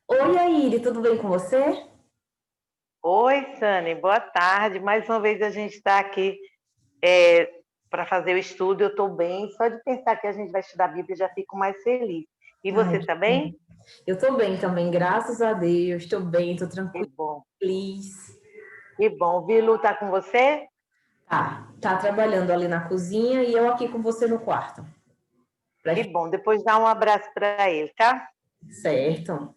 Oi, Aire, tudo bem com você? Oi, Sani, boa tarde. Mais uma vez a gente está aqui para fazer o estudo. Eu estou bem. Só de pensar que a gente vai estudar a Bíblia já fico mais feliz. E Ai, você que está bom. bem? Eu tô bem também, graças a Deus. Estou bem, tô Que tranquila, bom. feliz. Que bom. Vilu está com você? Tá trabalhando ali na cozinha e eu aqui com você no quarto. Que Pra- bom. Depois dá um abraço para ele, tá? Certo.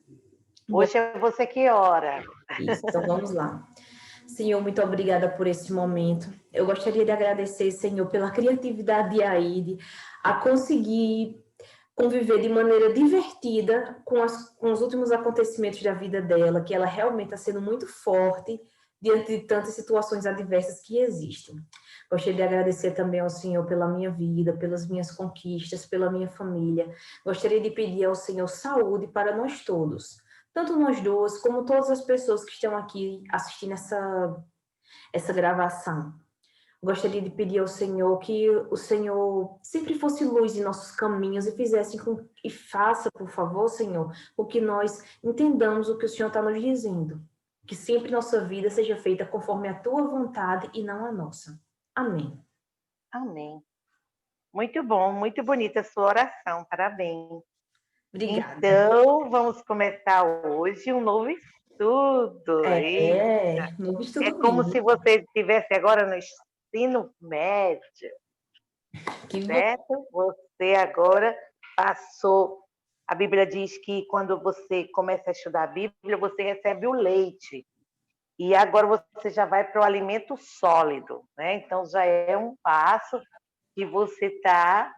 Bom, Hoje é você que ora. isso, então vamos lá. Senhor, muito obrigada por esse momento. Eu gostaria de agradecer, Senhor, pela criatividade de Aide a conseguir conviver de maneira divertida com os últimos acontecimentos da vida dela, que ela realmente está sendo muito forte diante de tantas situações adversas que existem. Gostaria de agradecer também ao Senhor pela minha vida, pelas minhas conquistas, pela minha família. Gostaria de pedir ao Senhor saúde para nós todos, tanto nós duas, como todas as pessoas que estão aqui assistindo essa gravação. Gostaria de pedir ao Senhor que o Senhor sempre fosse luz em nossos caminhos e e faça, por favor, Senhor, o que nós entendamos o que o Senhor está nos dizendo. Que sempre nossa vida seja feita conforme a tua vontade e não a nossa. Amém. Amém. Muito bom, muito bonita a sua oração. Parabéns. Obrigada. Então, vamos começar hoje um novo estudo. Novo É estudo como se bíblico. você estivesse agora no ensino médio, Que bom. certo? Você agora passou. A Bíblia diz que quando você começa a estudar a Bíblia, você recebe o leite. E agora você já vai para o alimento sólido, né? Então já é um passo que você está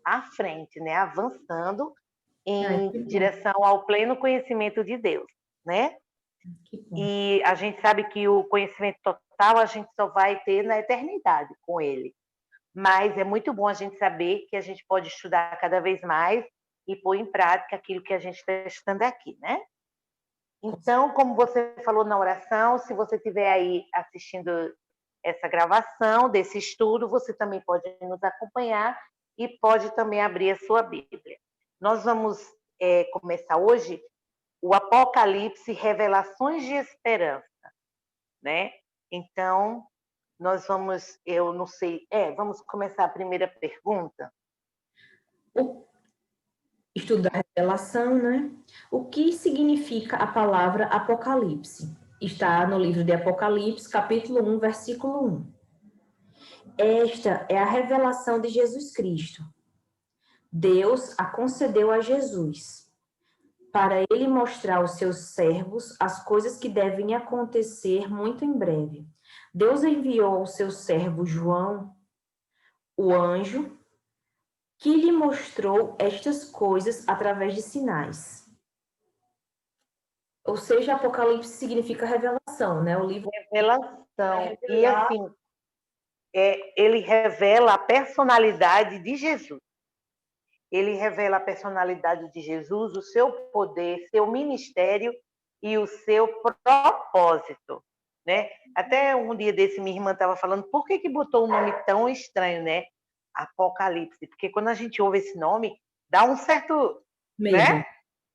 à frente, né? Avançando Ai, em que bom. direção ao pleno conhecimento de Deus, né? Que bom. E a gente sabe que o conhecimento total a gente só vai ter na eternidade com ele. Mas é muito bom a gente saber que a gente pode estudar cada vez mais e pôr em prática aquilo que a gente está estudando aqui, né? Então, como você falou na oração, se você estiver aí assistindo essa gravação desse estudo, você também pode nos acompanhar e pode também abrir a sua Bíblia. Nós vamos começar hoje o Apocalipse, Revelações de Esperança, né? Então, nós vamos, eu não sei, vamos começar a primeira pergunta. O estudo da revelação, né? O que significa a palavra Apocalipse? Está no livro de Apocalipse, capítulo 1, versículo 1. Esta é a revelação de Jesus Cristo. Deus a concedeu a Jesus, para ele mostrar aos seus servos as coisas que devem acontecer muito em breve. Deus enviou ao seu servo João, o anjo, que lhe mostrou estas coisas através de sinais. Ou seja, Apocalipse significa revelação, né? O livro vai Revelação. E revelar. assim, ele revela a personalidade de Jesus. Ele revela a personalidade de Jesus, o seu poder, seu ministério e o seu propósito, né? Até um dia desse minha irmã estava falando, por que botou um nome tão estranho, né? Apocalipse, porque quando a gente ouve esse nome, dá um certo, Medo, né?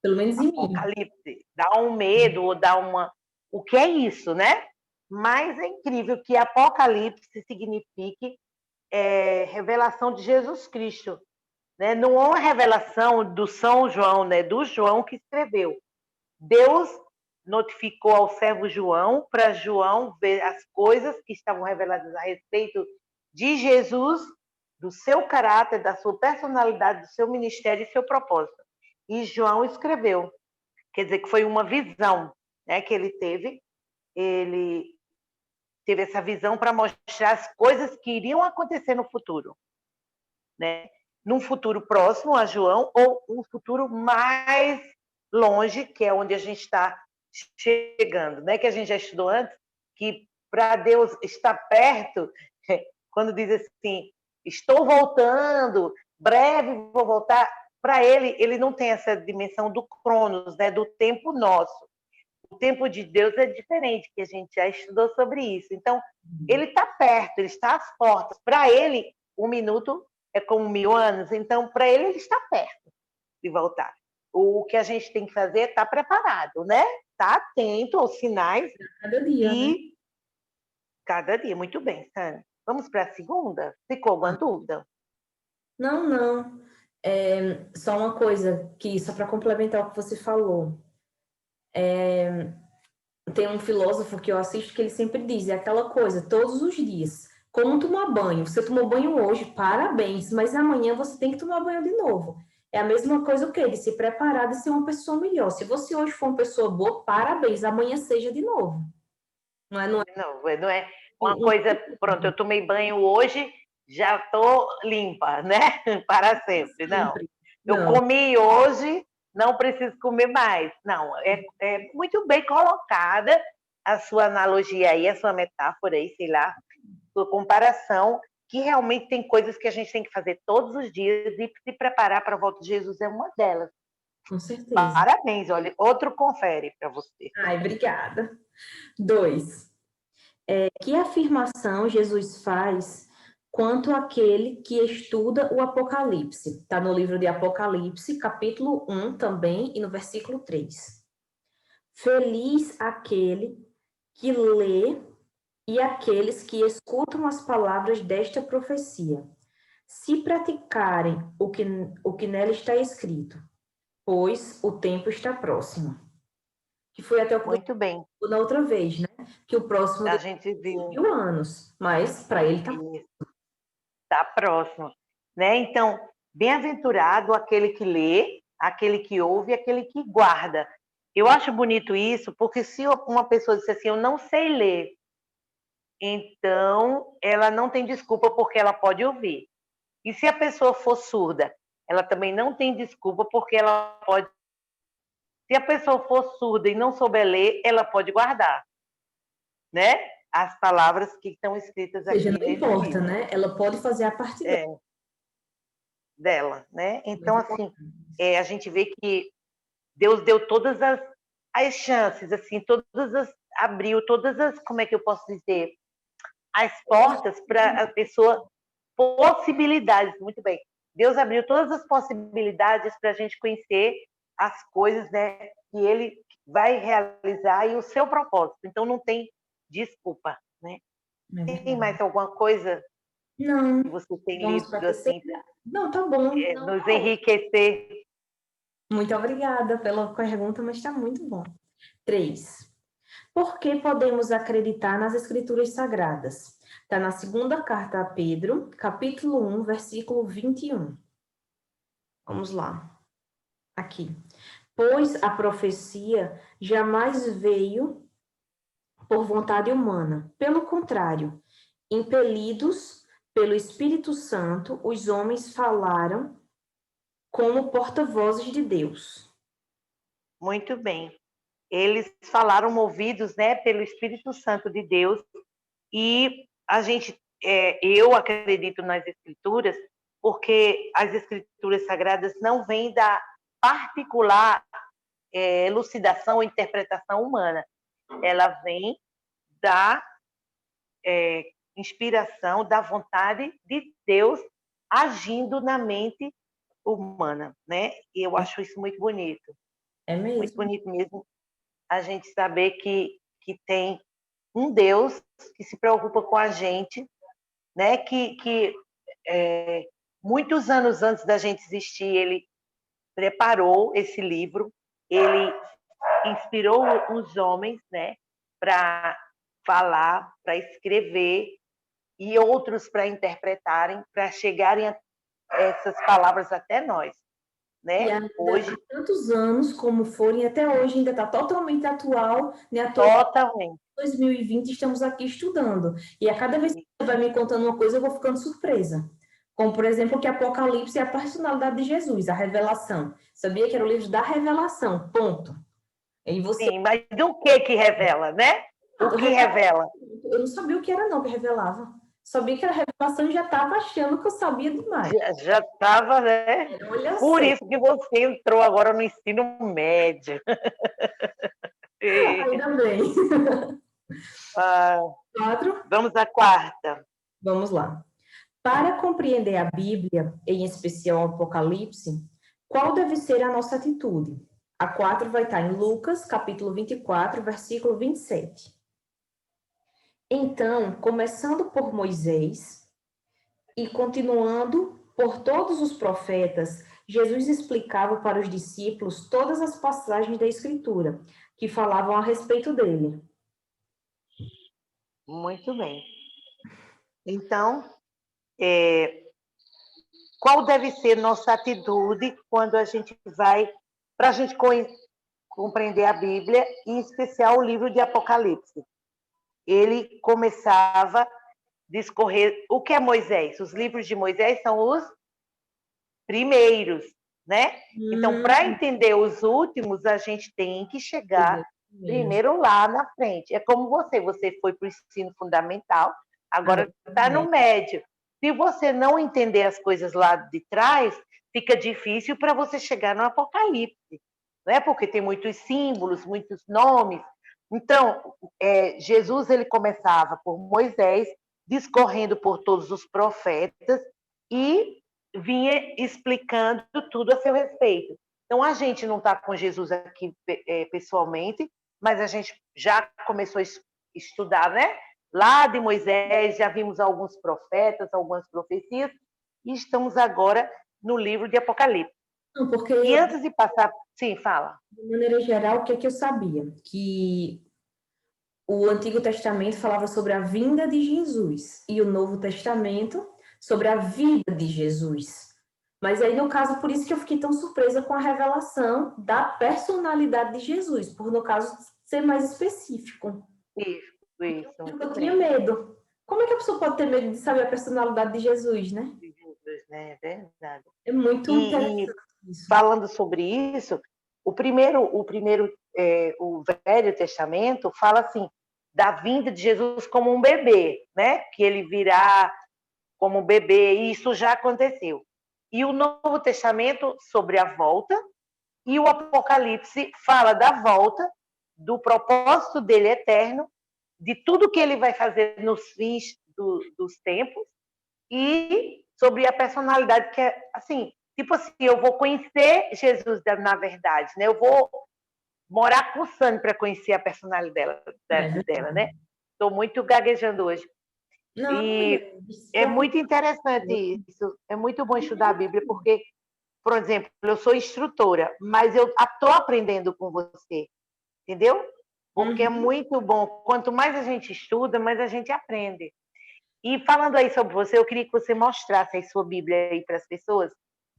pelo menos em mim. Apocalipse, dá um medo ou dá uma, o que é isso, né? Mas é incrível que Apocalipse signifique revelação de Jesus Cristo, né? Não é uma revelação do São João, né? Do João que escreveu. Deus notificou ao servo João para João ver as coisas que estavam reveladas a respeito de Jesus, do seu caráter, da sua personalidade, do seu ministério e seu propósito. E João escreveu. Quer dizer que foi uma visão, né, que ele teve. Ele teve essa visão para mostrar as coisas que iriam acontecer no futuro, né? Num futuro próximo a João ou um futuro mais longe, que é onde a gente está chegando, né? Que a gente já estudou antes, que para Deus estar perto, quando diz assim, estou voltando, breve vou voltar, para ele não tem essa dimensão do cronos, né? Do tempo nosso. O tempo de Deus é diferente, que a gente já estudou sobre isso. Então, ele está perto, ele está às portas. Para ele, um minuto é como 1000 anos. Então, para ele está perto de voltar. O que a gente tem que fazer é estar preparado, né? Estar atento aos sinais Cada dia, né? e cada dia. Muito bem, Sânia. Vamos para a segunda? Ficou alguma dúvida? Não, não. Só uma coisa só para complementar o que você falou. Tem um filósofo que eu assisto que ele sempre diz, é aquela coisa, todos os dias. Como tomar banho? Você tomou banho hoje, parabéns, mas amanhã você tem que tomar banho de novo. É a mesma coisa o quê? De se preparar, de ser uma pessoa melhor. Se você hoje for uma pessoa boa, parabéns, amanhã seja de novo. Não é? Não é? Não é uma coisa, pronto, eu tomei banho hoje, já estou limpa, né? Para sempre. Não. Sempre. Eu Não, comi hoje, não preciso comer mais. Não, é muito bem colocada a sua analogia aí, a sua metáfora aí, sei lá, sua comparação, que realmente tem coisas que a gente tem que fazer todos os dias e se preparar para a volta de Jesus é uma delas. com certeza. Parabéns, olha, outro confere para você. Ai, obrigada. 2. Que afirmação Jesus faz quanto àquele que estuda o Apocalipse? Está no livro de Apocalipse, capítulo 1 também, e no versículo 3. Feliz aquele que lê e aqueles que escutam as palavras desta profecia, se praticarem o que nela está escrito, pois o tempo está próximo. Que foi até o que você Muito bem, falou na outra vez, né? Que o próximo a de gente viu 1000 anos, mas para ele está isso, tá próximo, né? Então, bem-aventurado aquele que lê, aquele que ouve, aquele que guarda. Eu acho bonito isso, porque se uma pessoa disser assim, eu não sei ler, então ela não tem desculpa porque ela pode ouvir. E se a pessoa for surda, ela também não tem desculpa porque ela pode. Se a pessoa for surda e não souber ler, ela pode guardar, né? As palavras que estão escritas Ou seja, aqui não nesse importa, livro. né? Ela pode fazer a parte dela. É, dela, né? Então, Muito assim, importante. a gente vê que Deus deu todas as chances, assim, abriu todas as, como é que eu posso dizer, as portas para a pessoa, possibilidades, muito bem. Deus abriu todas as possibilidades para a gente conhecer as coisas, né, que Ele vai realizar e o seu propósito. Então, não tem desculpa, né? É Tem verdade. mais alguma coisa Não, que você tem vamos para a lido terceira. assim para Não, tá bom. Não, nos tá ótimo. enriquecer? Muito obrigada pela pergunta, mas está muito bom. 3. Por que podemos acreditar nas Escrituras Sagradas? Está na segunda carta a Pedro, capítulo 1, versículo 21. Vamos lá. Aqui. Pois a profecia jamais veio por vontade humana. Pelo contrário, impelidos pelo Espírito Santo, os homens falaram como porta-vozes de Deus. Muito bem. Eles falaram movidos, né, pelo Espírito Santo de Deus e a gente, eu acredito nas Escrituras porque as Escrituras Sagradas não vêm da particular elucidação ou interpretação humana, ela vem da inspiração, da vontade de Deus agindo na mente humana, né? E eu acho isso É muito mesmo? bonito mesmo a gente saber que tem um Deus que se preocupa com a gente, né? Que muitos anos antes da gente existir, ele preparou esse livro, ele inspirou os homens, né? Para falar, para escrever e outros para interpretarem, para chegarem a essas palavras até nós, E né? ainda há Hoje, tantos anos como forem, até hoje ainda está totalmente atual, né? À toa que totalmente. em 2020 estamos aqui estudando. E a cada vez que você vai me contando uma coisa, eu vou ficando surpresa. Como, por exemplo, que Apocalipse é a personalidade de Jesus, a revelação. Sabia que era o livro da revelação, ponto. E você... Sim, mas do que revela, né? O que revela? Eu não sabia o que era não, que revelava. Sabia que era revelação e já estava achando que eu sabia demais. Já estava, né? Olha Por só, isso que você entrou agora no ensino médio. ainda bem. Ah, 4, vamos à quarta. vamos lá. Para compreender a Bíblia, em especial o Apocalipse, Qual deve ser a nossa atitude? A 4 vai estar em Lucas, capítulo 24, versículo 27. Então, começando por Moisés e continuando por todos os profetas, Jesus explicava para os discípulos todas as passagens da Escritura que falavam a respeito dele. Muito bem. Então, qual deve ser nossa atitude quando a gente vai, para a gente compreender a Bíblia, em especial o livro de Apocalipse? Ele começava a discorrer o que é Moisés. Os livros de Moisés são os primeiros, né? Então, para entender os últimos, a gente tem que chegar primeiro lá na frente. É como você foi para o ensino fundamental, agora está no médio. Se você não entender as coisas lá de trás, fica difícil para você chegar no Apocalipse, né? Porque tem muitos símbolos, muitos nomes. Então, Jesus ele começava por Moisés, discorrendo por todos os profetas e vinha explicando tudo a seu respeito. Então, a gente não está com Jesus aqui pessoalmente, mas a gente já começou a estudar, né? Lá de Moisés, já vimos alguns profetas, algumas profecias, e estamos agora no livro de Apocalipse. Não, porque E antes de passar... Sim, fala. De maneira geral, o que é que eu sabia? Que o Antigo Testamento falava sobre a vinda de Jesus e o Novo Testamento sobre a vida de Jesus. Mas aí, no caso, por isso que eu fiquei tão surpresa com a revelação da personalidade de Jesus, por, no caso, ser mais específico. Isso. Eu tinha medo. Como é que a pessoa pode ter medo de saber a personalidade de Jesus, né? De Jesus, né? É verdade. É muito interessante isso. Falando sobre isso, o Velho Testamento fala assim, da vinda de Jesus como um bebê, né? Que ele virá como um bebê, e isso já aconteceu. E o Novo Testamento sobre a volta, e o Apocalipse fala da volta, do propósito dele eterno, de tudo que ele vai fazer nos fins dos tempos, e sobre a personalidade que é, assim, tipo assim, eu vou conhecer Jesus na verdade, né? Eu vou morar com o Sani para conhecer a personalidade dela, né? Estou muito gaguejando hoje. Não, E é muito interessante isso. É muito bom estudar a Bíblia, porque, por exemplo, eu sou instrutora, mas eu estou aprendendo com você, entendeu? Porque é muito bom. Quanto mais a gente estuda, mais a gente aprende. E falando aí sobre você, eu queria que você mostrasse aí sua Bíblia aí para as pessoas.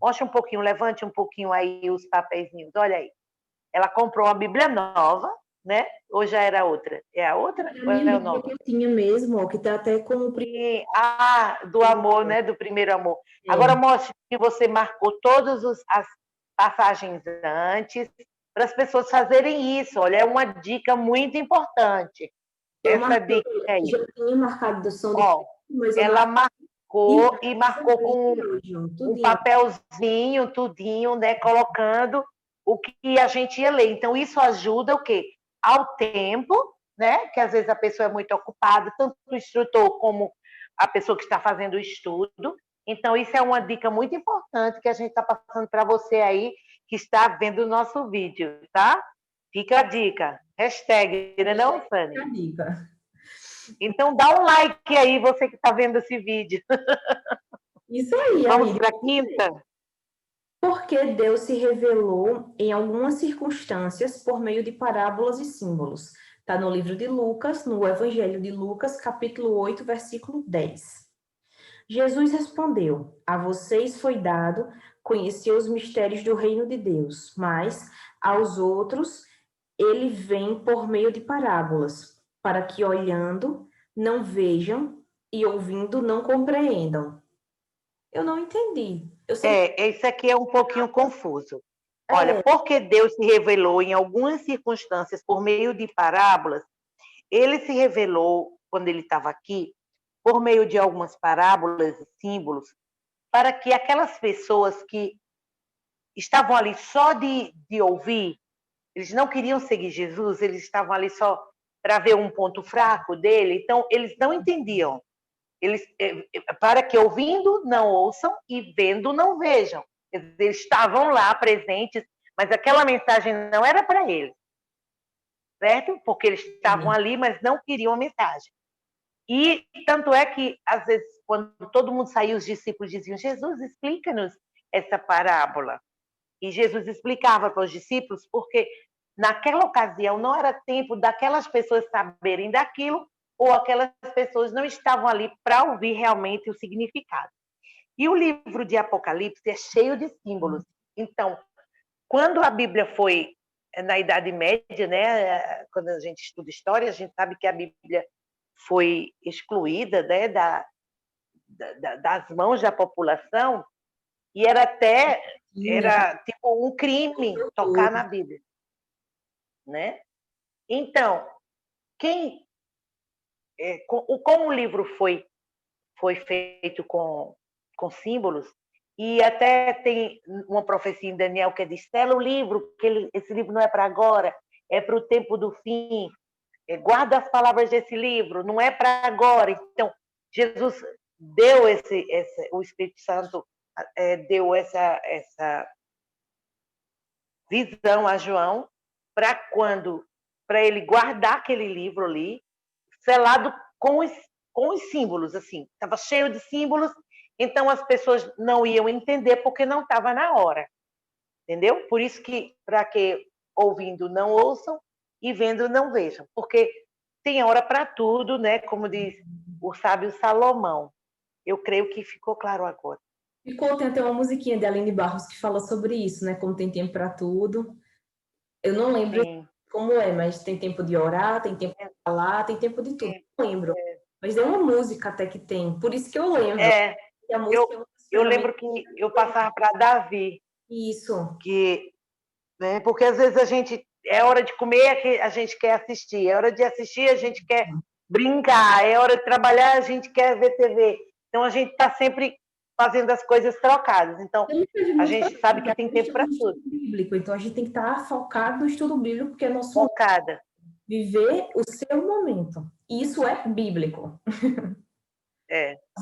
Mostre um pouquinho, levante um pouquinho aí os papeizinhos. Olha aí. Ela comprou uma Bíblia nova, né? Ou já era outra? É a outra ou é a nova? Que eu tinha mesmo, que está até com o primeiro. Do amor, né? Do primeiro amor. Agora mostre que você marcou todas as passagens antes, para as pessoas fazerem isso. Olha, é uma dica muito importante. Essa dica aí. Já tinha marcado do som mas ela marcou e marcou com um papelzinho, tudinho, né? Colocando o que a gente ia ler. Então, isso ajuda o quê? Ao tempo, né? Que às vezes a pessoa é muito ocupada, tanto o instrutor como a pessoa que está fazendo o estudo. Então, isso é uma dica muito importante que a gente está passando para você aí, que está vendo o nosso vídeo, tá? Fica a dica. Hashtag, né, não, Fanny? Fica a dica. Então, dá um like aí, você que está vendo esse vídeo. Isso aí. Vamos para a quinta? Porque Deus se revelou em algumas circunstâncias por meio de parábolas e símbolos. Está no livro de Lucas, no Evangelho de Lucas, capítulo 8, versículo 10. Jesus respondeu: a vocês foi dado conhecer os mistérios do reino de Deus, mas aos outros ele vem por meio de parábolas, para que olhando não vejam e ouvindo não compreendam. Eu não entendi. Isso aqui é um pouquinho confuso. Olha, porque Deus se revelou em algumas circunstâncias por meio de parábolas, ele se revelou, quando ele estava aqui, por meio de algumas parábolas e símbolos, para que aquelas pessoas que estavam ali só de ouvir, eles não queriam seguir Jesus, eles estavam ali só para ver um ponto fraco dele, então eles não entendiam. Eles, para que ouvindo não ouçam e vendo não vejam. Eles estavam lá presentes, mas aquela mensagem não era para eles, certo? Porque eles estavam ali, mas não queriam a mensagem. E tanto é que, às vezes, quando todo mundo saiu, os discípulos diziam: Jesus, explica-nos essa parábola. E Jesus explicava para os discípulos, porque naquela ocasião não era tempo daquelas pessoas saberem daquilo, ou aquelas pessoas não estavam ali para ouvir realmente o significado. E o livro de Apocalipse é cheio de símbolos. Então, quando a Bíblia foi na Idade Média, né, quando a gente estuda história, a gente sabe que a Bíblia foi excluída, né, das mãos da população, e era tipo um crime tocar na Bíblia, né? Então, como o livro foi feito com símbolos, e até tem uma profecia em Daniel que diz: sela o livro, que esse livro não é para agora, é para o tempo do fim. Guarda as palavras desse livro, não é para agora. Então, Jesus deu o Espírito Santo deu essa visão a João para ele guardar aquele livro ali, selado com os símbolos, assim, estava cheio de símbolos, então as pessoas não iam entender porque não estava na hora, entendeu? Por isso que, para que ouvindo não ouçam e vendo não vejam, porque tem hora para tudo, né? Como diz o sábio Salomão. Eu creio que ficou claro agora. Ficou, tem até uma musiquinha de Aline Barros que fala sobre isso, né? Como tem tempo para tudo. Eu não lembro como é, mas tem tempo de orar, tem tempo de falar, tem tempo de tudo. Não lembro. Mas é uma música até que tem. Por isso que eu lembro. A música eu lembro que eu passava para Davi. Isso. Né, porque às vezes é hora de comer, a gente quer assistir. É hora de assistir, a gente quer brincar. É hora de trabalhar, a gente quer ver TV. Então, a gente está sempre fazendo as coisas trocadas. Então, a gente sabe que tem tempo para tudo. Bíblico, então, a gente tem que estar focado no estudo bíblico, porque é nosso focada. Viver o seu momento. Isso é bíblico.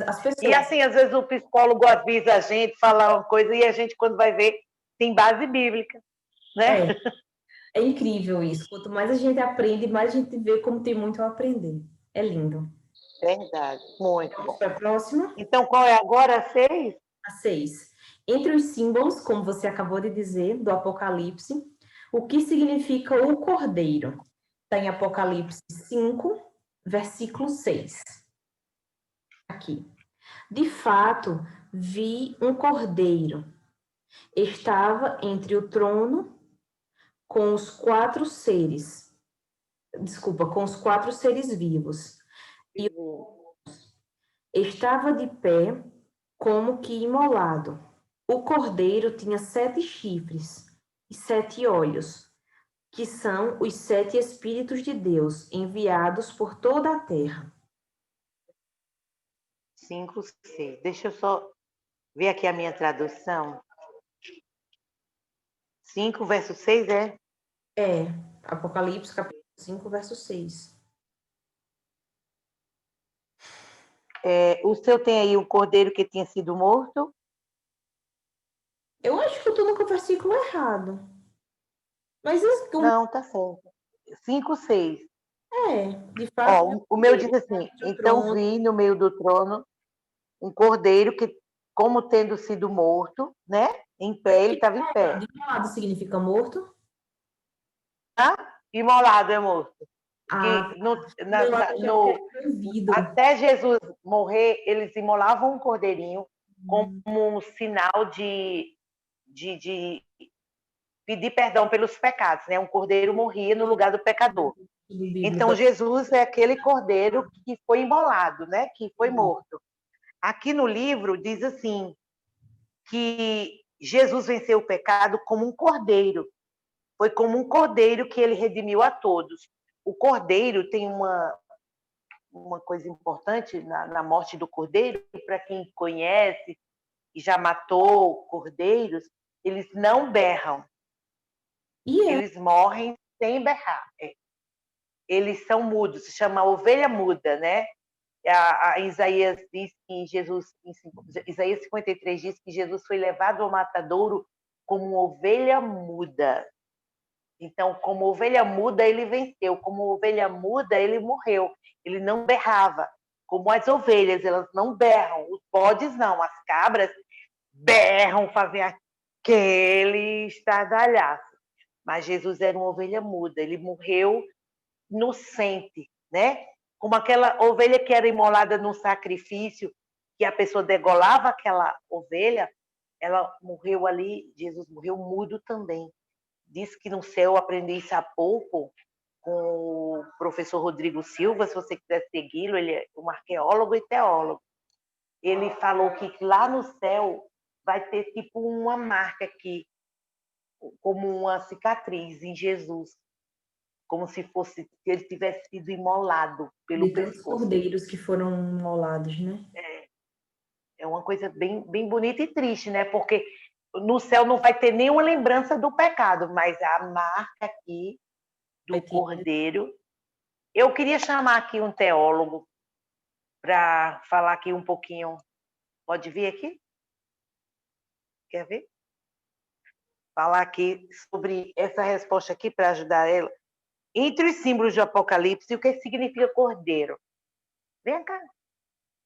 As pessoas... E assim, às vezes o psicólogo avisa a gente, fala uma coisa, e a gente, quando vai ver, tem base bíblica. Né? É incrível isso. Quanto mais a gente aprende, mais a gente vê como tem muito a aprender. É lindo. Verdade, muito bom. Para a próxima? Então, qual é agora? A 6? A 6. Entre os símbolos, como você acabou de dizer, do Apocalipse, o que significa o cordeiro? Está em Apocalipse 5, versículo 6. Aqui. De fato, vi um cordeiro. Estava entre o trono com os 4 seres. Desculpa, com os 4 seres vivos. E estava de pé como que imolado. O cordeiro tinha 7 chifres e 7 olhos, que são os 7 Espíritos de Deus enviados por toda a terra. 5, 6. Deixa eu só ver aqui a minha tradução. 5, verso 6, é? É, Apocalipse, capítulo 5, verso 6. O seu tem aí o cordeiro que tinha sido morto? Eu acho que eu estou no versículo errado. Mas não, tá certo. 5, 6. De fato. O meu diz assim: então vi no meio do trono um cordeiro que, como tendo sido morto, né? Em pé, ele estava em pé. Imolado significa morto? Imolado é morto. Até Jesus morrer, eles imolavam um cordeirinho como um sinal de pedir perdão pelos pecados, né? Um cordeiro morria no lugar do pecador. Então, Jesus é aquele cordeiro que foi imolado, né? Que foi morto. Aqui no livro diz assim, que Jesus venceu o pecado como um cordeiro. Foi como um cordeiro que ele redimiu a todos. O cordeiro tem uma coisa importante na morte do cordeiro, para quem conhece e já matou cordeiros, eles não berram. Eles morrem sem berrar. Eles são mudos, se chama ovelha muda, né? Isaías diz que Isaías 53 diz que Jesus foi levado ao matadouro como ovelha muda. Então, como ovelha muda, ele venceu. Como ovelha muda, ele morreu. Ele não berrava. Como as ovelhas, elas não berram. Os bodes não, as cabras berram, fazem aquele estardalhaço. Mas Jesus era uma ovelha muda. Ele morreu inocente, né? Como aquela ovelha que era imolada num sacrifício, que a pessoa degolava aquela ovelha, ela morreu ali, Jesus morreu mudo também. Diz que no céu eu aprendi isso há pouco com o professor Rodrigo Silva, se você quiser segui-lo, ele é um arqueólogo e teólogo. Ele falou que lá no céu vai ter tipo uma marca aqui, como uma cicatriz em Jesus, como se fosse se ele tivesse sido imolado pelo De tantos pescoço. cordeiros que foram imolados, né? É uma coisa bem, bem bonita e triste, né? Porque no céu não vai ter nenhuma lembrança do pecado, mas a marca aqui do cordeiro. Eu queria chamar aqui um teólogo para falar aqui um pouquinho. Pode vir aqui? Quer ver? Falar aqui sobre essa resposta aqui para ajudar ela. Entre os símbolos do Apocalipse, o que significa cordeiro? Vem cá.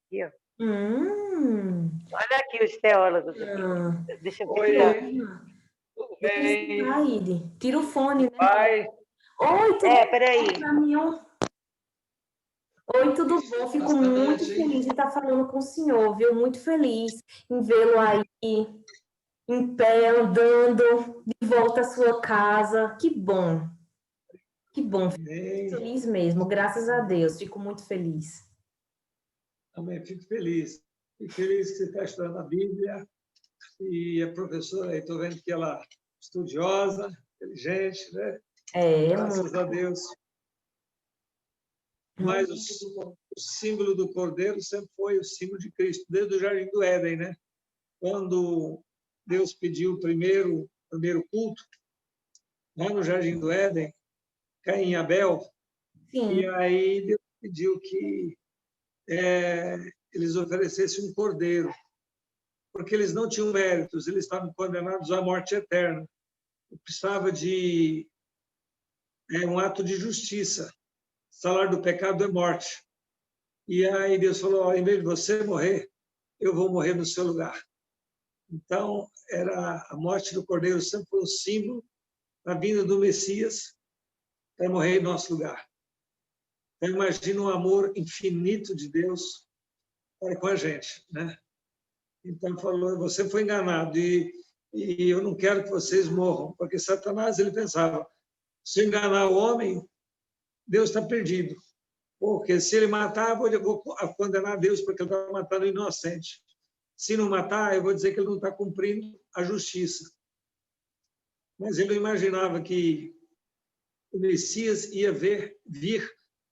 Aqui, ó. Olha aqui os teólogos. Aqui. Deixa eu ver. Tudo bem? Aide, tira o fone, né? Pai. Oi, tudo peraí. Oi, tudo bom? Fico muito feliz de estar falando com o senhor, viu? Muito feliz em vê-lo aí em pé, andando de volta à sua casa. Que bom. Que bom. Fico feliz mesmo, graças a Deus. Fico muito feliz. Também fico feliz. Fico feliz que você está estudando a Bíblia. E a professora, estou vendo que ela é estudiosa, inteligente, né? Graças a Deus. Mas o símbolo do cordeiro sempre foi o símbolo de Cristo, desde o Jardim do Éden, né? Quando Deus pediu o primeiro culto, lá no Jardim do Éden, Caim e Abel, e aí Deus pediu que eles oferecessem um cordeiro, porque eles não tinham méritos, eles estavam condenados à morte eterna. Precisava de um ato de justiça. O salário do pecado é morte. E aí Deus falou, em vez de você morrer, eu vou morrer no seu lugar. Então, a morte do cordeiro sempre foi um símbolo da vinda do Messias para morrer em nosso lugar. Então, imagina um amor infinito de Deus para com a gente, né? Então, falou, você foi enganado e eu não quero que vocês morram, porque Satanás, ele pensava, se enganar o homem, Deus está perdido. Porque se ele matar, eu vou condenar Deus porque ele está matando o inocente. Se não matar, eu vou dizer que ele não está cumprindo a justiça. Mas ele não imaginava que o Messias ia vir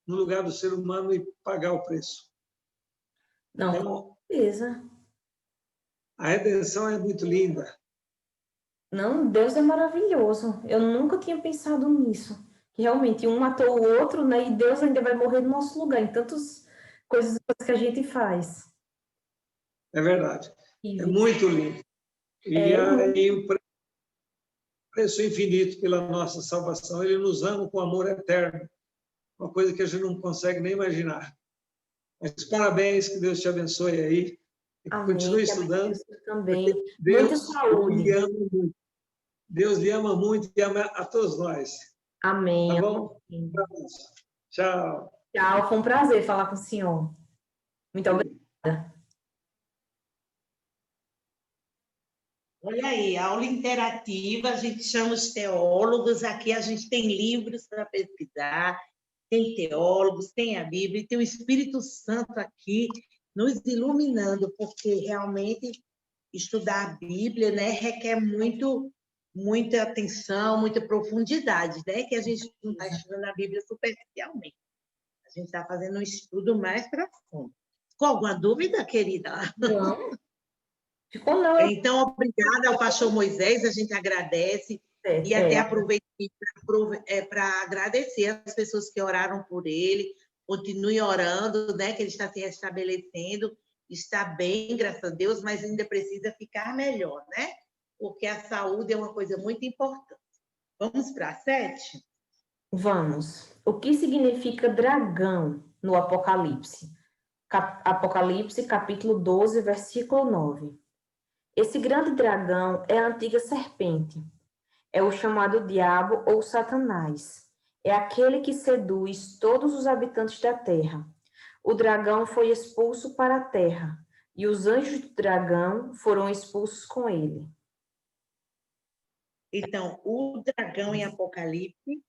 no lugar do ser humano e pagar o preço. Não, então, com certeza. A redenção é muito linda. Não, Deus é maravilhoso. Eu nunca tinha pensado nisso. Que realmente um matou o outro, né? E Deus ainda vai morrer no nosso lugar, em tantas coisas que a gente faz. É verdade. É muito lindo. E aí o preço infinito pela nossa salvação. Ele nos ama com amor eterno. Uma coisa que a gente não consegue nem imaginar. Mas parabéns, que Deus te abençoe aí. Amém. Continue estudando. Também. Deus muita saúde. lhe ama muito. Deus lhe ama muito e ama a todos nós. Amém. Tá bom? Tchau. Tchau. Foi um prazer falar com o senhor. Muito obrigada. Olha aí, aula interativa, a gente chama os teólogos, aqui a gente tem livros para pesquisar, tem teólogos, tem a Bíblia, e tem o Espírito Santo aqui nos iluminando, porque realmente estudar a Bíblia, né, requer muita atenção, muita profundidade, né, que a gente não está estudando a Bíblia superficialmente. A gente está fazendo um estudo mais profundo. Ficou alguma dúvida, querida? Não. Ficou não. Então, obrigada ao pastor Moisés, a gente agradece e até aproveitei para agradecer as pessoas que oraram por ele, continue orando, né? Que ele está se restabelecendo, está bem, graças a Deus, mas ainda precisa ficar melhor, né? Porque a saúde é uma coisa muito importante. Vamos para a 7? Vamos. O que significa dragão no Apocalipse? Apocalipse, capítulo 12, versículo 9. Esse grande dragão é a antiga serpente. É o chamado diabo ou Satanás. É aquele que seduz todos os habitantes da terra. O dragão foi expulso para a terra, e os anjos do dragão foram expulsos com ele. Então, o dragão em Apocalipse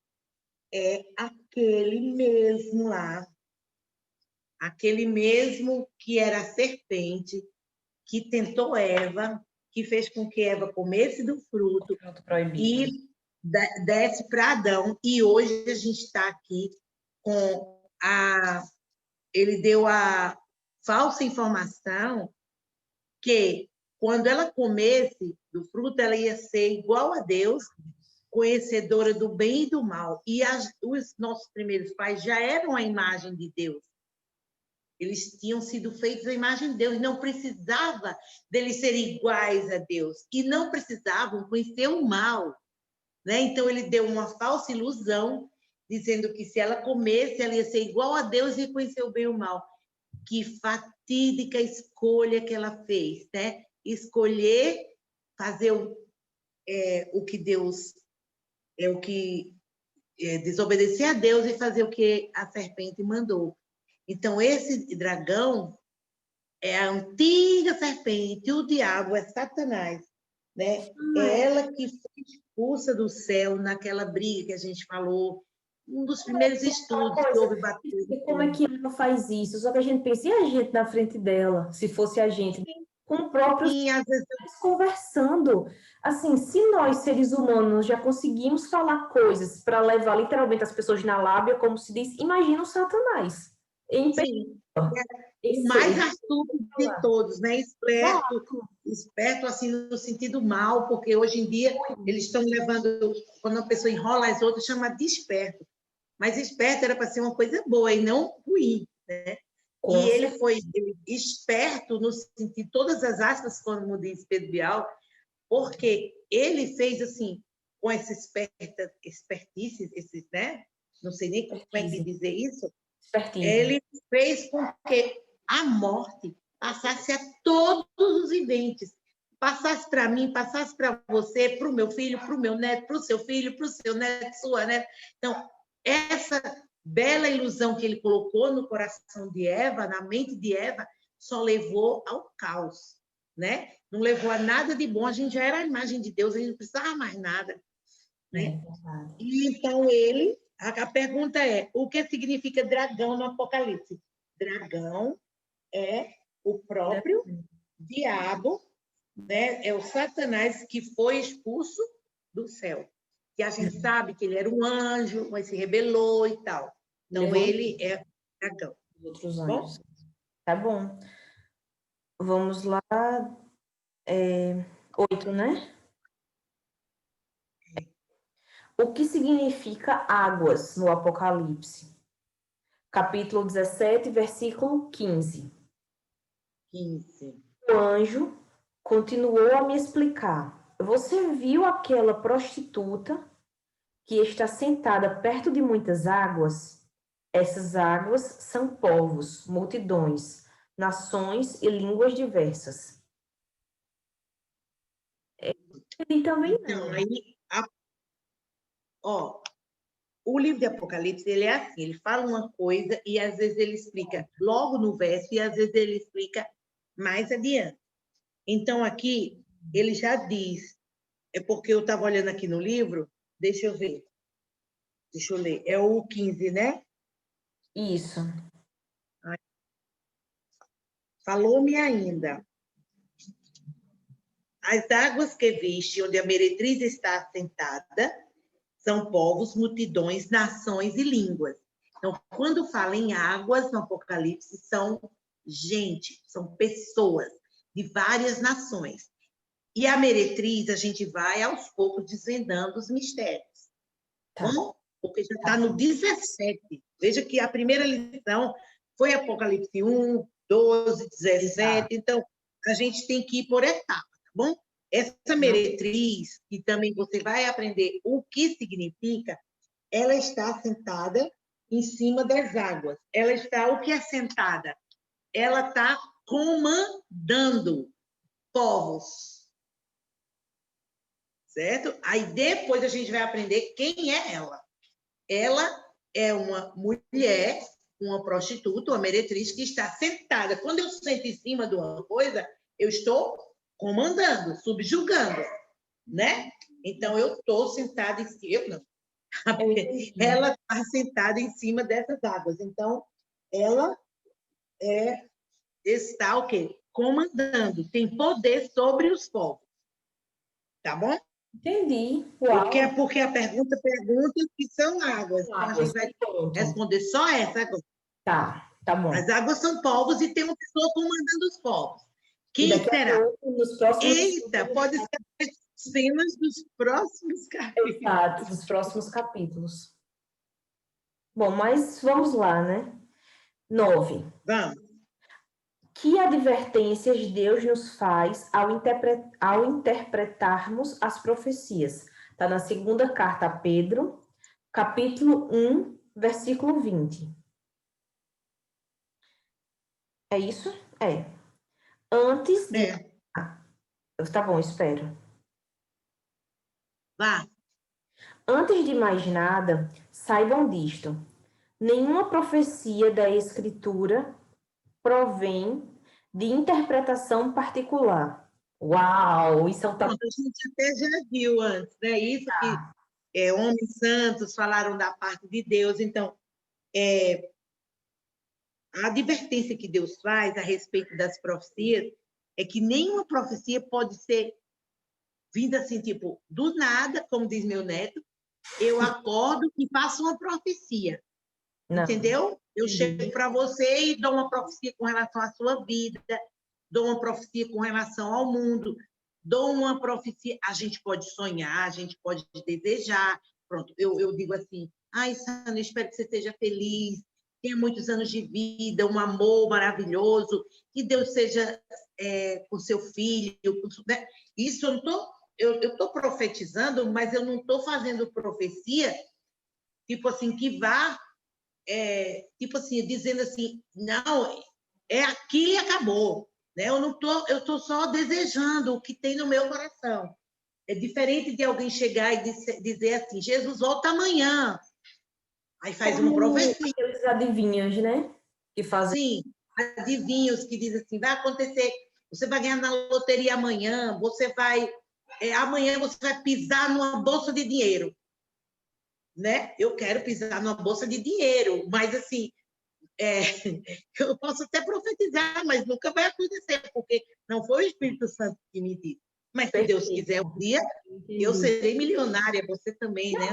é aquele mesmo lá, aquele mesmo que era a serpente, que tentou Eva, que fez com que Eva comesse do fruto e desse para Adão. E hoje a gente está aqui com a... Ele deu a falsa informação que quando ela comesse do fruto, ela ia ser igual a Deus, conhecedora do bem e do mal. E os nossos primeiros pais já eram a imagem de Deus. Eles tinham sido feitos à imagem de Deus. Não precisava deles serem iguais a Deus. E não precisavam conhecer o mal. Né? Então, ele deu uma falsa ilusão, dizendo que se ela comesse, ela ia ser igual a Deus e conhecer o bem e o mal. Que fatídica escolha que ela fez, né? Escolher fazer o que Deus... desobedecer a Deus e fazer o que a serpente mandou. Então, esse dragão é a antiga serpente, o diabo é Satanás, né? É ela que foi expulsa do céu naquela briga que a gente falou, um dos primeiros estudos que houve batalha. Como é que ela faz isso? Só que a gente pensa, e a gente na frente dela, se fosse a gente, com o próprio às vezes conversando. Assim, se nós, seres humanos, já conseguimos falar coisas para levar literalmente as pessoas na lábia, como se diz, imagina o Satanás. Sim. O mais astuto de todos, né? Esperto assim no sentido mal, porque hoje em dia eles estão levando, quando uma pessoa enrola as outras, chama de esperto. Mas esperto era para ser uma coisa boa e não ruim, né? E ele foi esperto no sentido, todas as aspas, como diz Pedro Bial, porque ele fez assim, com essa expertise, né? Não sei nem como é que dizer isso. Ele fez com que a morte passasse a todos os viventes. Passasse para mim, passasse para você, para o meu filho, para o meu neto, para o seu filho, para o seu neto, sua neta. Então, essa bela ilusão que ele colocou no coração de Eva, na mente de Eva, só levou ao caos, né? Não levou a nada de bom. A gente já era a imagem de Deus, a gente não precisava mais nada, né? E então a pergunta é, o que significa dragão no Apocalipse? Dragão é o próprio diabo, né? É o Satanás que foi expulso do céu. Que a gente sabe que ele era um anjo, mas se rebelou e tal. Então, ele é dragão. Outros anjos. Bom? Tá bom. Vamos lá. 8, né? O que significa águas no Apocalipse? Capítulo 17, versículo 15. O anjo continuou a me explicar. Você viu aquela prostituta que está sentada perto de muitas águas? Essas águas são povos, multidões, nações e línguas diversas. E também então, o livro de Apocalipse, ele é assim, ele fala uma coisa e às vezes ele explica logo no verso e às vezes ele explica mais adiante. Então, aqui, ele já diz, é porque eu estava olhando aqui no livro, deixa eu ver, deixa eu ler, é o 15, né? Isso. Falou-me ainda, as águas que viste, onde a meretriz está assentada, são povos, multidões, nações e línguas. Então, quando fala em águas no Apocalipse, são gente, são pessoas de várias nações. E a meretriz, a gente vai aos poucos desvendando os mistérios. Tá? Bom, porque já está no 17, Veja que a primeira lição foi Apocalipse 1, 12, 17. Então, a gente tem que ir por etapa, tá bom? Essa meretriz, que também você vai aprender o que significa, ela está sentada em cima das águas. Ela está, o que é sentada? Ela está comandando povos, certo? Aí depois a gente vai aprender quem é ela. Ela é uma mulher, uma prostituta, uma meretriz que está sentada. Quando eu sento em cima de uma coisa, eu estou comandando, subjugando, né? Então, eu estou sentada em cima... Eu não. Ela está sentada em cima dessas águas. Então, ela está o quê? Comandando. Tem poder sobre os povos. Tá bom? Entendi. Uau. Porque a pergunta que são águas. Então, a gente vai responder só essa agora. Tá bom. As águas são povos e tem uma pessoa comandando os povos. Quem daqui será? a pouco, nos próximos... Eita, pode ser cenas dos próximos capítulos. Exato, dos próximos capítulos. Bom, mas vamos lá, né? 9. Vamos. Que advertências Deus nos faz ao interpretarmos as profecias? Está na segunda carta a Pedro, capítulo 1, versículo 20. É isso? É. Antes de... Tá bom, espero. Vá. Antes de mais nada, saibam disto. Nenhuma profecia da Escritura provém de interpretação particular. Uau! Isso é um... A gente até já viu antes, né? Isso que homens santos falaram da parte de Deus. Então, a advertência que Deus faz a respeito das profecias é que nenhuma profecia pode ser vinda assim, tipo, do nada, como diz meu neto, eu acordo e faço uma profecia. Não. Entendeu? Eu chego para você e dou uma profecia com relação à sua vida, dou uma profecia com relação ao mundo, dou uma profecia. A gente pode sonhar, a gente pode desejar. Pronto, eu digo assim, ai, Sandra, espero que você seja feliz, tenha muitos anos de vida, um amor maravilhoso, que Deus seja com seu filho. Né? Isso eu estou profetizando, mas eu não estou fazendo profecia, tipo assim, que vá, tipo assim, dizendo assim, não, é aquilo e acabou. Né? Eu estou só desejando o que tem no meu coração. É diferente de alguém chegar e dizer assim, Jesus volta amanhã. Aí faz uma profecia. Os adivinhos, né? Que fazem... Sim, adivinhos que dizem assim, vai acontecer, você vai ganhar na loteria amanhã, amanhã você vai pisar numa bolsa de dinheiro. Né? Eu quero pisar numa bolsa de dinheiro, mas assim, eu posso até profetizar, mas nunca vai acontecer, porque não foi o Espírito Santo que me disse. Mas se Deus quiser um dia, eu serei milionária, você também, né?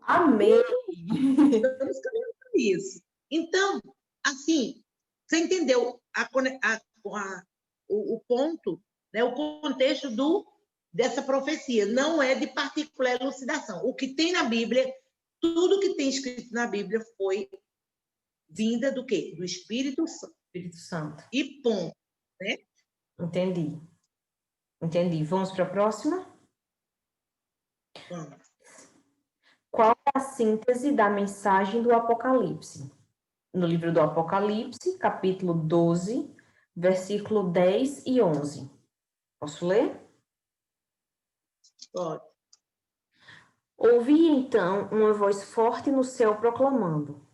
Amém! Estamos caminhando por isso. Então, assim, você entendeu o ponto, né? O contexto dessa profecia. Não é de particular elucidação. O que tem na Bíblia, tudo que tem escrito na Bíblia foi vinda do quê? Do Espírito Santo. Espírito Santo. E ponto. Né? Entendi. Vamos para a próxima? Vamos. Qual é a síntese da mensagem do Apocalipse? No livro do Apocalipse, capítulo 12, versículo 10 e 11. Posso ler? Pode. Ouvi então uma voz forte no céu proclamando: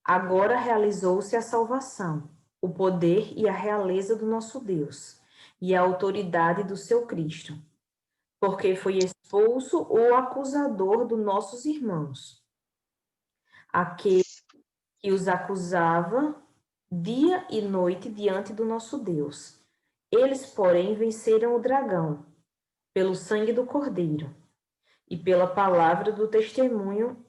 agora realizou-se a salvação, o poder e a realeza do nosso Deus, e a autoridade do seu Cristo, porque foi expulso o acusador dos nossos irmãos, aquele que os acusava dia e noite diante do nosso Deus. Eles, porém, venceram o dragão, pelo sangue do Cordeiro, e pela palavra do testemunho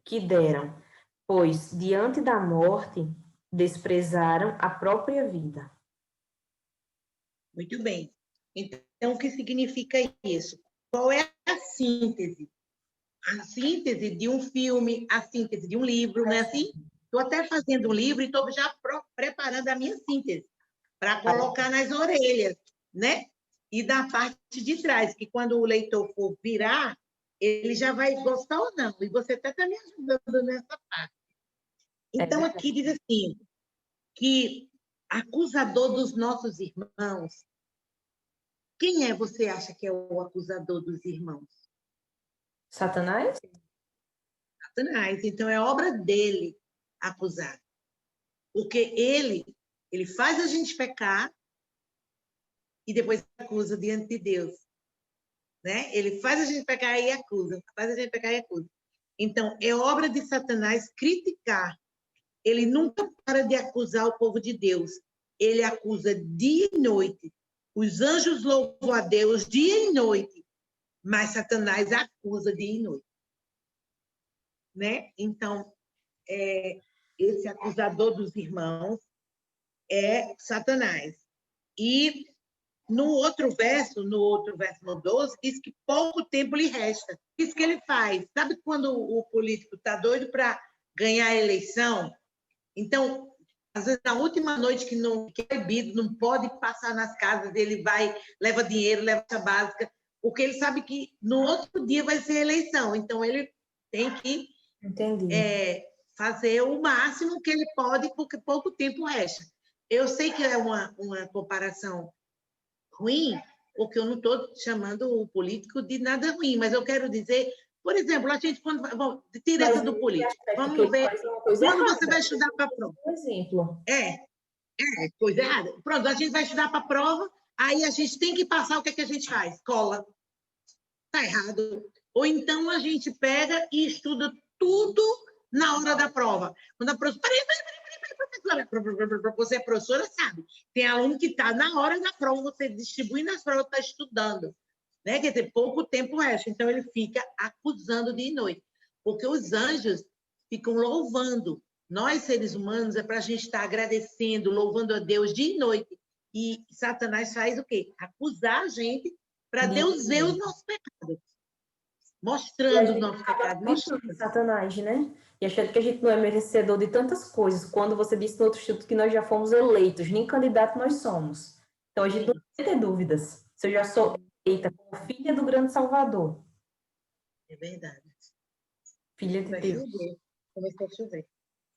que deram, pois, diante da morte, desprezaram a própria vida. Muito bem. Então, o que significa isso? Qual é a síntese? a síntese de um filme, a síntese de um livro, não é assim? Estou até fazendo um livro e estou já preparando a minha síntese para colocar nas orelhas, né? E da parte de trás, que quando o leitor for virar, ele já vai gostar ou não. E você até está me ajudando nessa parte. Então, aqui diz assim, que acusador dos nossos irmãos. Quem você acha que é o acusador dos irmãos? Satanás? Satanás. Então, é obra dele acusar. Porque ele faz a gente pecar e depois acusa diante de Deus. Né? Ele faz a gente pecar e acusa. Faz a gente pecar e acusa. Então, é obra de Satanás criticar. Ele nunca para de acusar o povo de Deus. Ele acusa dia e noite. Os anjos louvam a Deus dia e noite, mas Satanás acusa dia e noite. Né? Então, esse acusador dos irmãos é Satanás. E no outro verso no 12, diz que pouco tempo lhe resta. Isso que ele faz. Sabe quando o político está doido para ganhar a eleição? Então, às vezes, na última noite que é proibido, não pode passar nas casas, ele vai, leva dinheiro, leva a básica, porque ele sabe que no outro dia vai ser eleição. Então, ele tem que fazer o máximo que ele pode, porque pouco tempo resta. Eu sei que é uma comparação ruim, porque eu não estou chamando o político de nada ruim, mas eu quero dizer, por exemplo, a gente quando tira essa do político, vamos ver quando você vai estudar para a prova. Por exemplo. Coisa errada. Pronto, a gente vai estudar para a prova, aí a gente tem que passar, o que é que a gente faz? Cola. Está errado. Ou então a gente pega e estuda tudo na hora da prova. Quando a professora... Você é professora, sabe? Tem aluno que está na hora da prova, você distribui nas provas, está estudando. Né? Quer dizer, pouco tempo resta. Então, ele fica acusando dia e noite. Porque os anjos ficam louvando. Nós, seres humanos, é para a gente estar agradecendo, louvando a Deus dia e noite. E Satanás faz o quê? Acusar a gente para Deus ver os nossos pecados. Mostrando os nossos pecados. Mostrando. Satanás, né? E achando que a gente não é merecedor de tantas coisas. Quando você disse no outro instituto que nós já fomos eleitos, nem candidato nós somos. Então, a gente não tem que ter dúvidas. Se eu já sou eleita como filha do grande Salvador. É verdade. Filha de Deus. Começou a chover.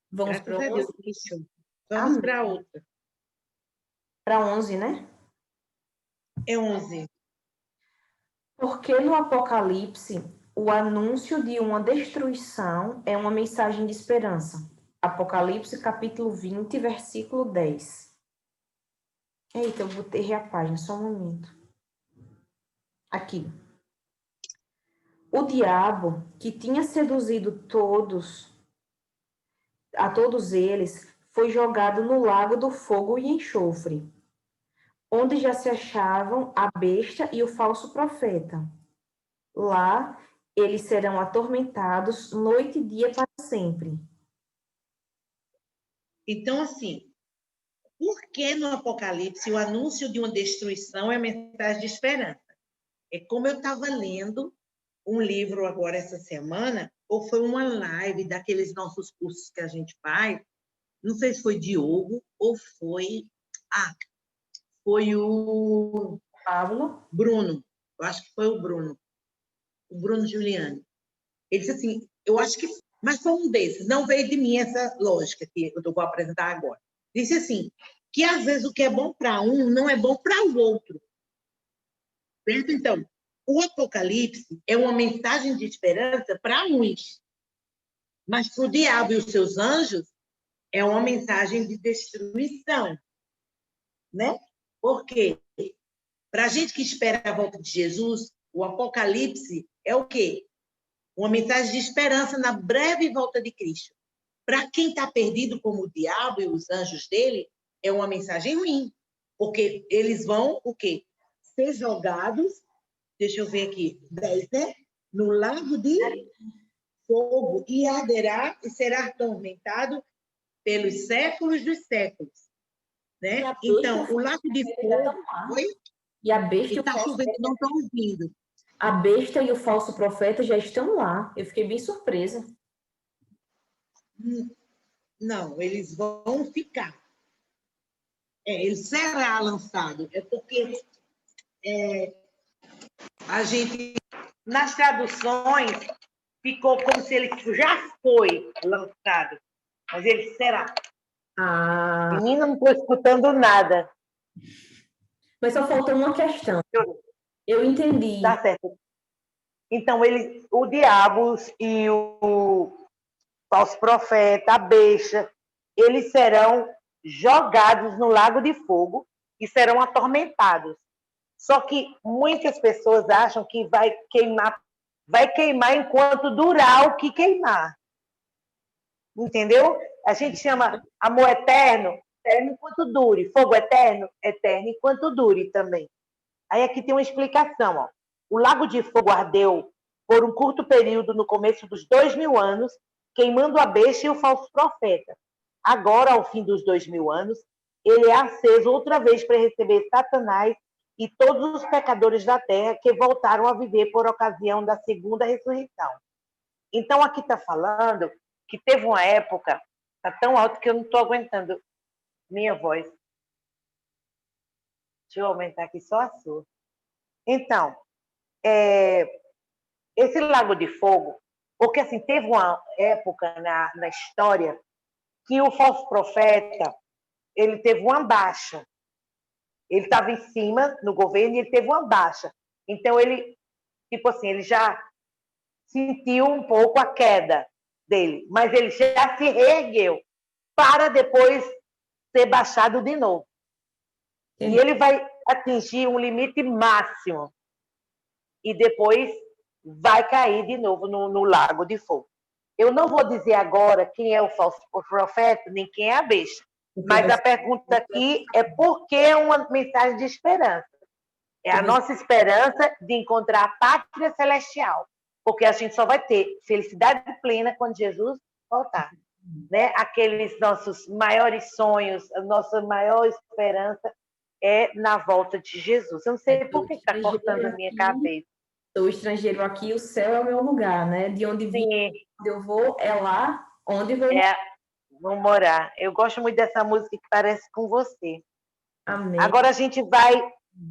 Vamos para 11? Vamos para outra. Para 11, né? É 11. Porque no Apocalipse, o anúncio de uma destruição é uma mensagem de esperança. Apocalipse, capítulo 20, versículo 10. Eita, eu botei a página, só um momento. Aqui. O diabo, que tinha seduzido a todos eles, foi jogado no lago do fogo e enxofre, onde já se achavam a besta e o falso profeta. Lá, eles serão atormentados noite e dia para sempre. Então, assim, por que no Apocalipse o anúncio de uma destruição é mensagem de esperança? É como eu estava lendo um livro agora essa semana, ou foi uma live daqueles nossos cursos que a gente faz, não sei se foi Diogo ou foi... foi o Pablo? Bruno, eu acho que foi o Bruno Giuliani. Ele disse assim, eu acho que... Mas foi um desses, não veio de mim essa lógica que eu vou apresentar agora. Disse assim, que às vezes o que é bom para um não é bom para o outro. Certo? Então, o Apocalipse é uma mensagem de esperança para uns, mas para o diabo e os seus anjos é uma mensagem de destruição. Né? Porque para a gente que espera a volta de Jesus, o Apocalipse é o quê? Uma mensagem de esperança na breve volta de Cristo. Para quem está perdido, como o diabo e os anjos dele, é uma mensagem ruim, porque eles vão o quê? Ser jogados, deixa eu ver aqui, 10, né? No lago de fogo e arderá e será atormentado pelos séculos dos séculos. Né? Então, o lago de fogo... Oi? E a besta... Está chovendo, não estou ouvindo. A besta e o falso profeta já estão lá. Eu fiquei bem surpresa. Não, eles vão ficar. Ele será lançado. É porque a gente, nas traduções, ficou como se ele já foi lançado, mas ele será. Ah, Menina, não estou escutando nada. mas só faltou uma questão. Eu entendi. Tá certo. Então, o diabo e o falso profeta, a besta, eles serão jogados no lago de fogo e serão atormentados. Só que muitas pessoas acham que vai queimar enquanto durar o que queimar. Entendeu? A gente chama amor eterno, eterno enquanto dure. Fogo eterno, eterno enquanto dure também. Aí aqui tem uma explicação. Ó. O lago de fogo ardeu por um curto período no começo dos 2000 anos, queimando a besta e o falso profeta. Agora, ao fim dos 2000 anos, ele é aceso outra vez para receber Satanás e todos os pecadores da terra que voltaram a viver por ocasião da segunda ressurreição. Então, aqui está falando que teve uma época, está tão alto que eu não estou aguentando minha voz. Deixa eu aumentar aqui só a sua. Então, esse lago de fogo, porque assim, teve uma época na história que o falso profeta, ele teve uma baixa. Ele estava em cima no governo e ele teve uma baixa. Então, ele, tipo assim, ele já sentiu um pouco a queda dele, mas ele já se reergueu para depois ser baixado de novo. Sim. E ele vai atingir um limite máximo e depois vai cair de novo no lago de fogo. Eu não vou dizer agora quem é o falso profeta, nem quem é a besta, mas a pergunta aqui é por que é uma mensagem de esperança? É a nossa esperança de encontrar a pátria celestial, porque a gente só vai ter felicidade plena quando Jesus voltar. Né? Aqueles nossos maiores sonhos, a nossa maior esperança é na volta de Jesus. Eu não sei por que está cortando a minha cabeça. Sou estrangeiro aqui, o céu é o meu lugar, né? De onde vim, onde eu vou, é lá onde vou. Vou morar. Eu gosto muito dessa música que parece com você. Amém. Agora a gente vai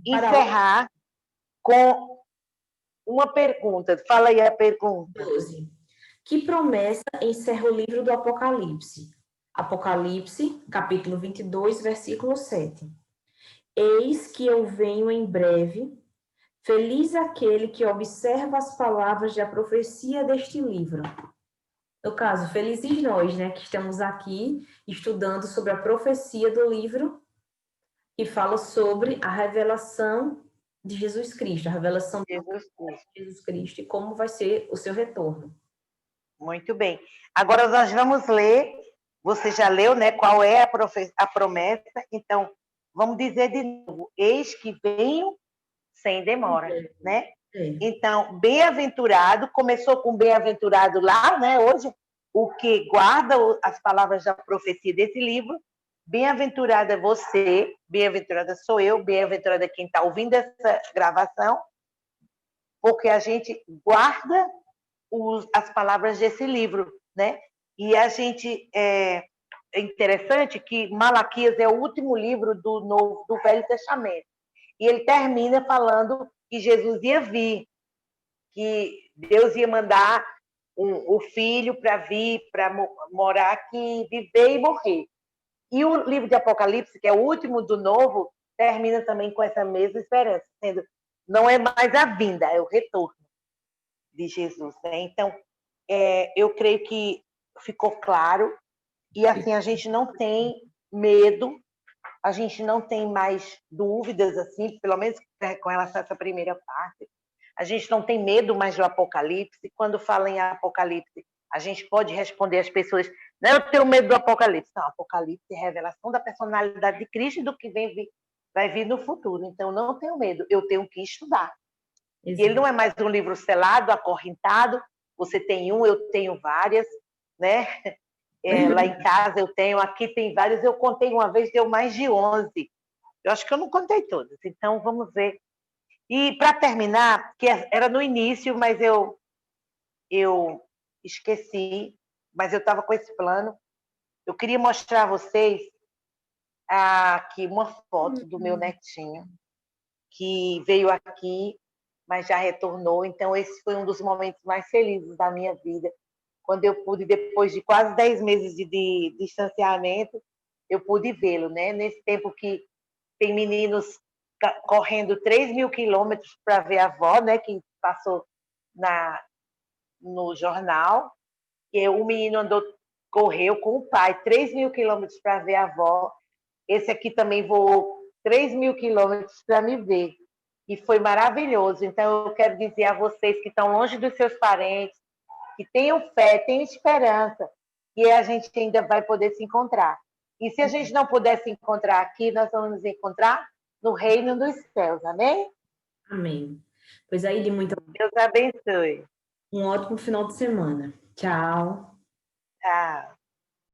encerrar com uma pergunta. Fala aí a pergunta. 12. Que promessa encerra o livro do Apocalipse? Apocalipse, capítulo 22, versículo 7. Eis que eu venho em breve, feliz aquele que observa as palavras da profecia deste livro. No caso, felizes nós, né, que estamos aqui estudando sobre a profecia do livro que fala sobre a revelação de Jesus Cristo, a revelação de Jesus Cristo e como vai ser o seu retorno. Muito bem. Agora nós vamos ler, você já leu, né, qual é a promessa, então vamos dizer de novo, eis que venho sem demora, né? Então, bem-aventurado, começou com bem-aventurado lá, né, hoje, o que guarda as palavras da profecia desse livro, bem-aventurada é você, bem-aventurada sou eu, bem-aventurada quem está ouvindo essa gravação, porque a gente guarda as palavras desse livro, né? E a gente é interessante que Malaquias é o último livro do Velho Testamento. E ele termina falando que Jesus ia vir, que Deus ia mandar o filho para vir, para morar aqui, viver e morrer. E o livro de Apocalipse, que é o último do Novo, termina também com essa mesma esperança, sendo não é mais a vinda, é o retorno de Jesus, né? Então, eu creio que ficou claro e assim a gente não tem medo, a gente não tem mais dúvidas assim, pelo menos com relação a essa primeira parte. A gente não tem medo mais do Apocalipse. Quando fala em Apocalipse, a gente pode responder às pessoas: não, eu tenho medo do Apocalipse. Não, Apocalipse é revelação da personalidade de Cristo e do que vai vir no futuro. Então, não tenho medo, eu tenho que estudar. Exato. E ele não é mais um livro selado, acorrentado. Você tem um, eu tenho várias, né? Lá em casa eu tenho, aqui tem várias. Eu contei uma vez, deu mais de 11. Eu acho que eu não contei todas. Então, vamos ver E para terminar, que era no início, mas eu esqueci, mas eu estava com esse plano. Eu queria mostrar a vocês aqui uma foto do meu netinho, que veio aqui, mas já retornou. Então, esse foi um dos momentos mais felizes da minha vida, quando eu pude, depois de quase 10 meses de distanciamento, eu pude vê-lo, né? Nesse tempo que tem meninos correndo 3.000 quilômetros para ver a avó, né? Que passou no jornal, e o menino correu com o pai 3.000 quilômetros para ver a avó. Esse aqui também voou 3.000 quilômetros para me ver. E foi maravilhoso. Então, eu quero dizer a vocês que estão longe dos seus parentes, que tenham fé, tenham esperança, que a gente ainda vai poder se encontrar. E se a gente não puder se encontrar aqui, nós vamos nos encontrar no reino dos céus. Amém? Amém. Pois aí, de muito Deus abençoe. um ótimo final de semana. Tchau. Tchau.